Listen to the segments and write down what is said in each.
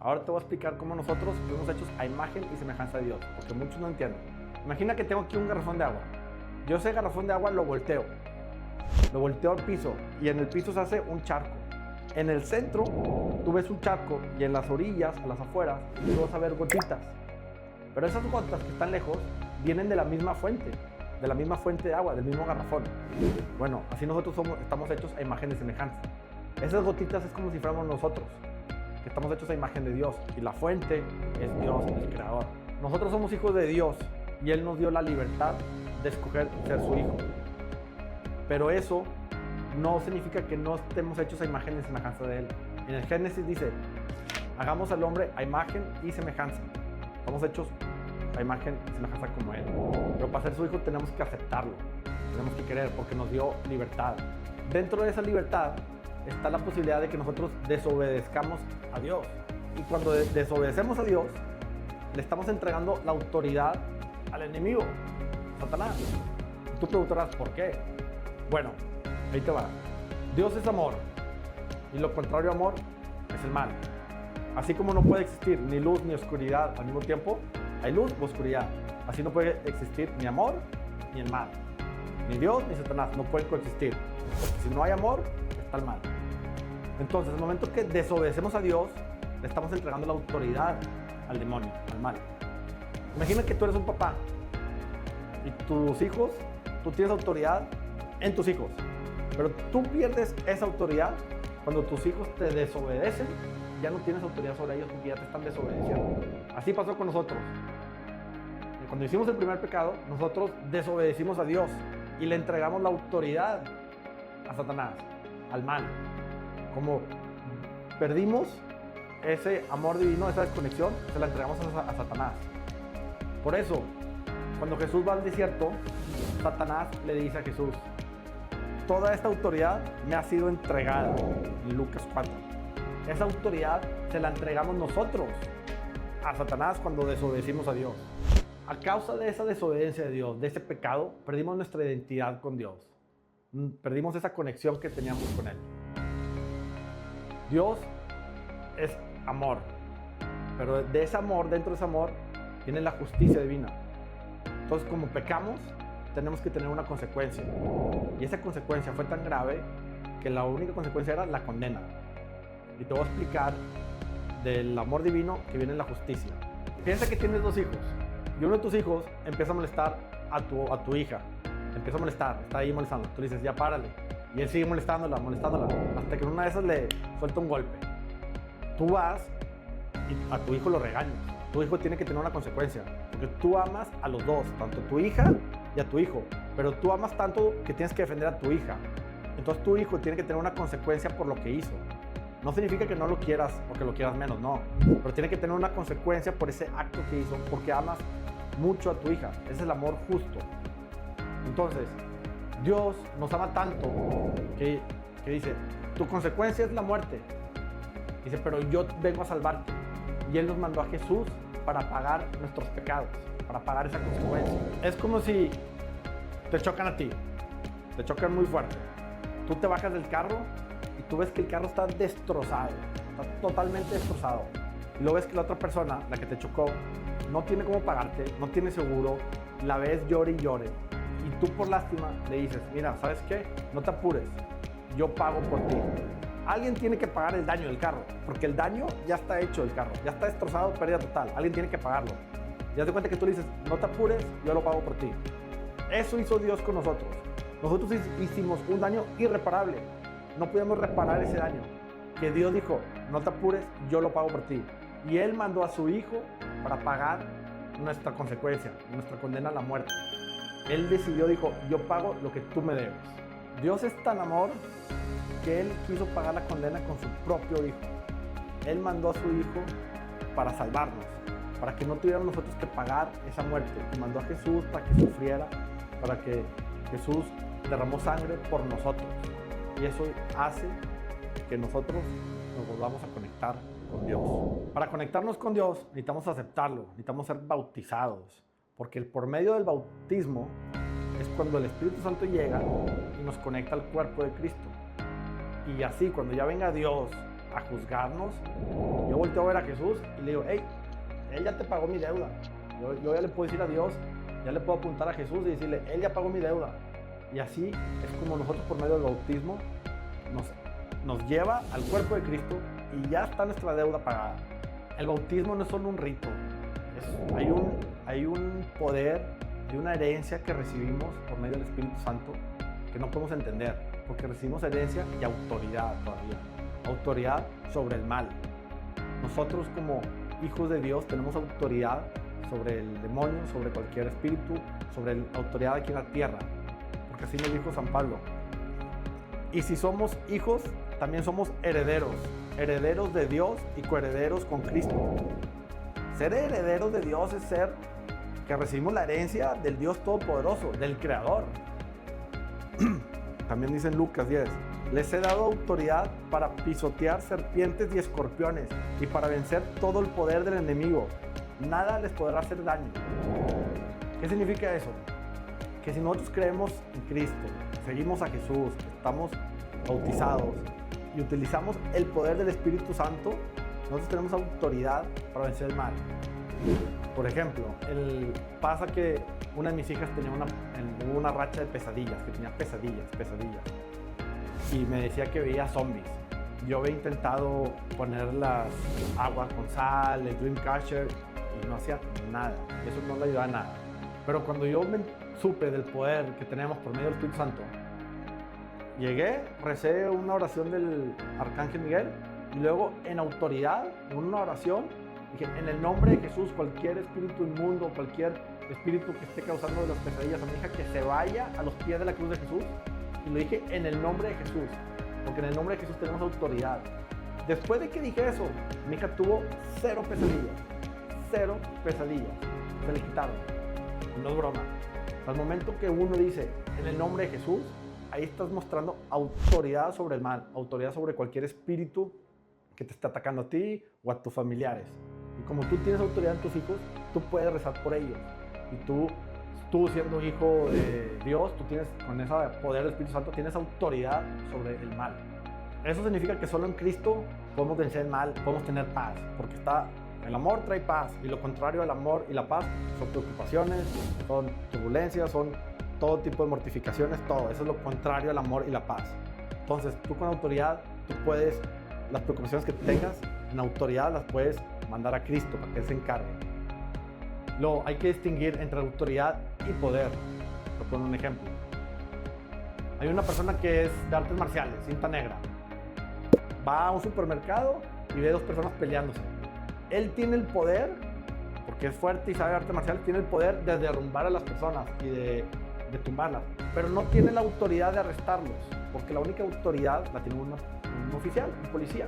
Ahora te voy a explicar cómo nosotros fuimos hechos a imagen y semejanza de Dios, porque muchos no entienden. Imagina que tengo aquí un garrafón de agua. Yo ese garrafón de agua lo volteo al piso y en el piso se hace un charco. En el centro tú ves un charco y en las orillas, a las afueras, tú vas a ver gotitas. Pero esas gotas que están lejos vienen de la misma fuente de agua, del mismo garrafón. Bueno, así nosotros estamos hechos a imagen y semejanza. Esas gotitas es como si fuéramos nosotros, que estamos hechos a imagen de Dios y la fuente es Dios, el Creador. Nosotros somos hijos de Dios y Él nos dio la libertad de escoger ser su hijo. Pero eso no significa que no estemos hechos a imagen y semejanza de Él. En el Génesis dice, hagamos al hombre a imagen y semejanza. Estamos hechos a imagen y semejanza como Él. Pero para ser su hijo tenemos que aceptarlo, tenemos que querer, porque nos dio libertad. Dentro de esa libertad está la posibilidad de que nosotros desobedezcamos a Dios. Y cuando desobedecemos a Dios, le estamos entregando la autoridad al enemigo, Satanás. Y tú preguntarás, ¿por qué? Bueno, ahí te va. Dios es amor y lo contrario a amor es el mal. Así como no puede existir ni luz ni oscuridad al mismo tiempo, hay luz o oscuridad. Así no puede existir ni amor ni el mal. Ni Dios ni Satanás no pueden coexistir. Porque si no hay amor, está el mal. Entonces, en el momento que desobedecemos a Dios, le estamos entregando la autoridad al demonio, al mal. Imagina que tú eres un papá y tus hijos, tú tienes autoridad en tus hijos, pero tú pierdes esa autoridad cuando tus hijos te desobedecen. Ya no tienes autoridad sobre ellos porque ya te están desobedeciendo. Así pasó con nosotros. Cuando hicimos el primer pecado, nosotros desobedecimos a Dios y le entregamos la autoridad a Satanás, al mal. Como perdimos ese amor divino, esa desconexión, se la entregamos a Satanás. Por eso, cuando Jesús va al desierto, Satanás le dice a Jesús, toda esta autoridad me ha sido entregada, en Lucas 4. Esa autoridad se la entregamos nosotros a Satanás cuando desobedecimos a Dios. A causa de esa desobediencia de Dios, de ese pecado, perdimos nuestra identidad con Dios. Perdimos esa conexión que teníamos con Él. Dios es amor, pero de ese amor, dentro de ese amor, viene la justicia divina. Entonces, como pecamos, tenemos que tener una consecuencia. Y esa consecuencia fue tan grave que la única consecuencia era la condena. Y te voy a explicar del amor divino que viene en la justicia. Piensa que tienes dos hijos y uno de tus hijos empieza a molestar a tu hija. Empieza a molestar, está ahí molestando. Tú le dices, ya párale. Y él sigue molestándola, hasta que una de esas le suelta un golpe. Tú vas y a tu hijo lo regañas. Tu hijo tiene que tener una consecuencia, porque tú amas a los dos, tanto a tu hija y a tu hijo. Pero tú amas tanto que tienes que defender a tu hija. Entonces tu hijo tiene que tener una consecuencia por lo que hizo. No significa que no lo quieras o que lo quieras menos, no. Pero tiene que tener una consecuencia por ese acto que hizo, porque amas mucho a tu hija. Ese es el amor justo. Entonces, Dios nos ama tanto que dice, tu consecuencia es la muerte. Dice, pero yo vengo a salvarte. Y Él nos mandó a Jesús para pagar nuestros pecados, para pagar esa consecuencia. Es como si te chocan a ti, te chocan muy fuerte. Tú te bajas del carro y tú ves que el carro está destrozado, está totalmente destrozado. Y luego ves que la otra persona, la que te chocó, no tiene cómo pagarte, no tiene seguro, la ves llore y llore. Y tú por lástima le dices, mira, ¿sabes qué? No te apures, yo pago por ti. Alguien tiene que pagar el daño del carro, porque el daño ya está hecho del carro, ya está destrozado, pérdida total. Alguien tiene que pagarlo. Y haz de cuenta que tú le dices, no te apures, yo lo pago por ti. Eso hizo Dios con nosotros. Nosotros hicimos un daño irreparable. No podíamos reparar ese daño. Que Dios dijo, no te apures, yo lo pago por ti. Y Él mandó a su Hijo para pagar nuestra consecuencia, nuestra condena a la muerte. Él decidió, dijo, yo pago lo que tú me debes. Dios es tan amor que Él quiso pagar la condena con su propio Hijo. Él mandó a su Hijo para salvarnos, para que no tuviéramos nosotros que pagar esa muerte. Y mandó a Jesús para que sufriera, para que Jesús derramó sangre por nosotros. Y eso hace que nosotros nos volvamos a conectar con Dios. Para conectarnos con Dios necesitamos aceptarlo, necesitamos ser bautizados, porque por medio del bautismo es cuando el Espíritu Santo llega y nos conecta al cuerpo de Cristo. Y así, cuando ya venga Dios a juzgarnos, yo volteo a ver a Jesús y le digo, hey, Él ya te pagó mi deuda. Yo ya le puedo decir a Dios, ya le puedo apuntar a Jesús y decirle, Él ya pagó mi deuda. Y así es como nosotros por medio del bautismo nos lleva al cuerpo de Cristo y ya está nuestra deuda pagada. El bautismo no es solo un rito, hay un poder, hay una herencia que recibimos por medio del Espíritu Santo que no podemos entender, porque recibimos herencia y autoridad todavía, autoridad sobre el mal. Nosotros como hijos de Dios tenemos autoridad sobre el demonio, sobre cualquier espíritu, sobre la autoridad aquí en la tierra, porque así nos dijo San Pablo. Y si somos hijos, también somos herederos, herederos de Dios y coherederos con Cristo. Ser herederos de Dios es ser que recibimos la herencia del Dios Todopoderoso, del Creador. También dice en Lucas 10, les he dado autoridad para pisotear serpientes y escorpiones y para vencer todo el poder del enemigo. Nada les podrá hacer daño. ¿Qué significa eso? Que si nosotros creemos en Cristo, seguimos a Jesús, estamos bautizados y utilizamos el poder del Espíritu Santo, nosotros tenemos autoridad para vencer el mal. Por ejemplo, pasa que una de mis hijas tenía una racha de pesadillas, que tenía pesadillas. Y me decía que veía zombies. Yo había intentado poner las aguas con sal, el Dreamcatcher, y no hacía nada. Eso no le ayudaba a nada. Pero cuando yo supe del poder que tenemos por medio del Espíritu Santo, llegué, recé una oración del Arcángel Miguel, y luego en autoridad, en una oración, dije, en el nombre de Jesús, cualquier espíritu inmundo, cualquier espíritu que esté causando de las pesadillas a mi hija, que se vaya a los pies de la cruz de Jesús. Y lo dije en el nombre de Jesús, porque en el nombre de Jesús tenemos autoridad. Después de que dije eso, mi hija tuvo 0 pesadillas, se le quitaron, no es broma. Al momento que uno dice en el nombre de Jesús, ahí estás mostrando autoridad sobre el mal, autoridad sobre cualquier espíritu que te está atacando a ti o a tus familiares. Y como tú tienes autoridad en tus hijos, tú puedes rezar por ellos. Y tú siendo hijo de Dios, tú tienes, con ese poder del Espíritu Santo, tienes autoridad sobre el mal. Eso significa que solo en Cristo podemos vencer el mal, podemos tener paz, porque el amor trae paz, y lo contrario al amor y la paz son preocupaciones, son turbulencias, son todo tipo de mortificaciones, todo. Eso es lo contrario al amor y la paz. Entonces, tú con autoridad, tú puedes, las preocupaciones que tengas, en autoridad las puedes mandar a Cristo para que Él se encargue. Hay que distinguir entre autoridad y poder. Te pongo un ejemplo. Hay una persona que es de artes marciales, cinta negra. Va a un supermercado y ve 2 personas peleándose. Él tiene el poder, porque es fuerte y sabe artes marciales, tiene el poder de derrumbar a las personas y de tumbarlas, pero no tiene la autoridad de arrestarlos, porque la única autoridad la tiene un oficial, un policía.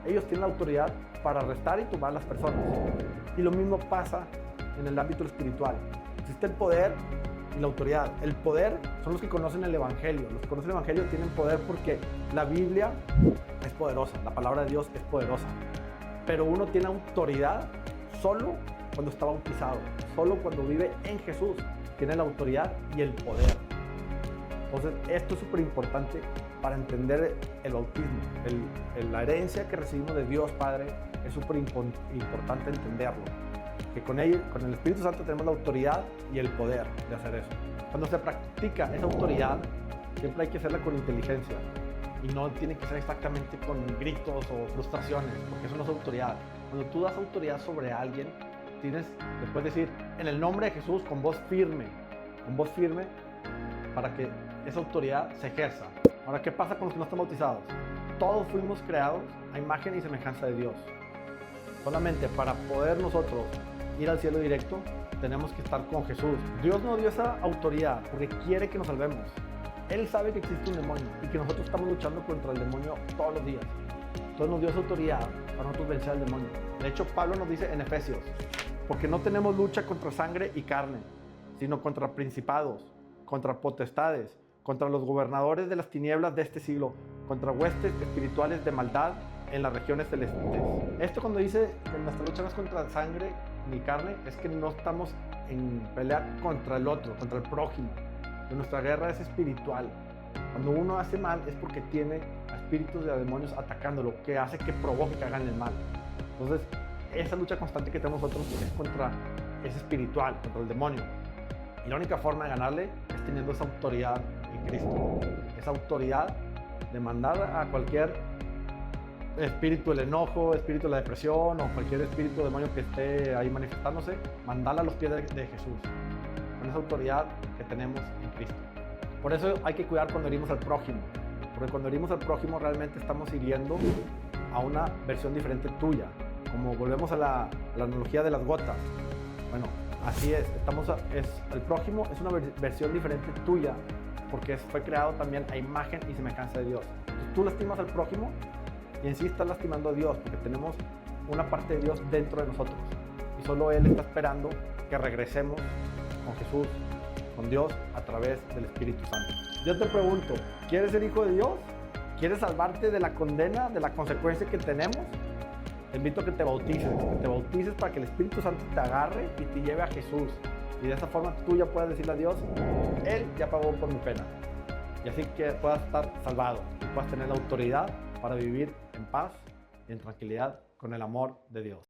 Ellos tienen la autoridad para arrestar y tumbar a las personas. Y lo mismo pasa en el ámbito espiritual. Existe el poder y la autoridad. El poder son los que conocen el Evangelio. Los que conocen el Evangelio tienen poder porque la Biblia es poderosa, la palabra de Dios es poderosa. Pero uno tiene autoridad solo cuando está bautizado, solo cuando vive en Jesús. Tiene la autoridad y el poder. Entonces, esto es súper importante para entender el bautismo. La herencia que recibimos de Dios Padre es súper importante entenderlo. Que con el Espíritu Santo tenemos la autoridad y el poder de hacer eso. Cuando se practica esa autoridad, siempre hay que hacerla con inteligencia. Y no tiene que ser exactamente con gritos o frustraciones, porque eso no es autoridad. Cuando tú das autoridad sobre alguien, le puedes decir en el nombre de Jesús con voz firme para que esa autoridad se ejerza. Ahora, ¿qué pasa con los que no están bautizados? Todos fuimos creados a imagen y semejanza de Dios. Solamente para poder nosotros ir al cielo directo, tenemos que estar con Jesús. Dios nos dio esa autoridad porque quiere que nos salvemos. Él sabe que existe un demonio y que nosotros estamos luchando contra el demonio todos los días. Entonces nos dio esa autoridad para nosotros vencer al demonio. De hecho, Pablo nos dice en Efesios, porque no tenemos lucha contra sangre y carne, sino contra principados, contra potestades, contra los gobernadores de las tinieblas de este siglo, contra huestes espirituales de maldad en las regiones celestes. Esto cuando dice que nuestra lucha no es contra sangre ni carne, es que no estamos en pelea contra el otro, contra el prójimo. Que nuestra guerra es espiritual. Cuando uno hace mal es porque tiene a espíritus de demonios atacándolo, que hace que provoque que hagan el mal. Entonces, esa lucha constante que tenemos nosotros es espiritual, contra el demonio. Y la única forma de ganarle es teniendo esa autoridad en Cristo. Esa autoridad de mandar a cualquier espíritu del enojo, espíritu de la depresión o cualquier espíritu demonio que esté ahí manifestándose, mandarla a los pies de Jesús, con esa autoridad que tenemos en Cristo. Por eso hay que cuidar cuando herimos al prójimo, porque cuando herimos al prójimo realmente estamos hiriendo a una versión diferente tuya. Como volvemos a la analogía de las gotas, bueno, así es, el prójimo es una versión diferente tuya, porque fue creado también a imagen y semejanza de Dios. Entonces, tú lastimas al prójimo y en sí estás lastimando a Dios, porque tenemos una parte de Dios dentro de nosotros. Y solo Él está esperando que regresemos con Jesús, con Dios, a través del Espíritu Santo. Yo te pregunto, ¿quieres ser hijo de Dios? ¿Quieres salvarte de la condena, de la consecuencia que tenemos? Te invito a que te bautices para que el Espíritu Santo te agarre y te lleve a Jesús. Y de esa forma tú ya puedas decirle a Dios, Él ya pagó por mi pena. Y así que puedas estar salvado y puedas tener la autoridad para vivir en paz y en tranquilidad con el amor de Dios.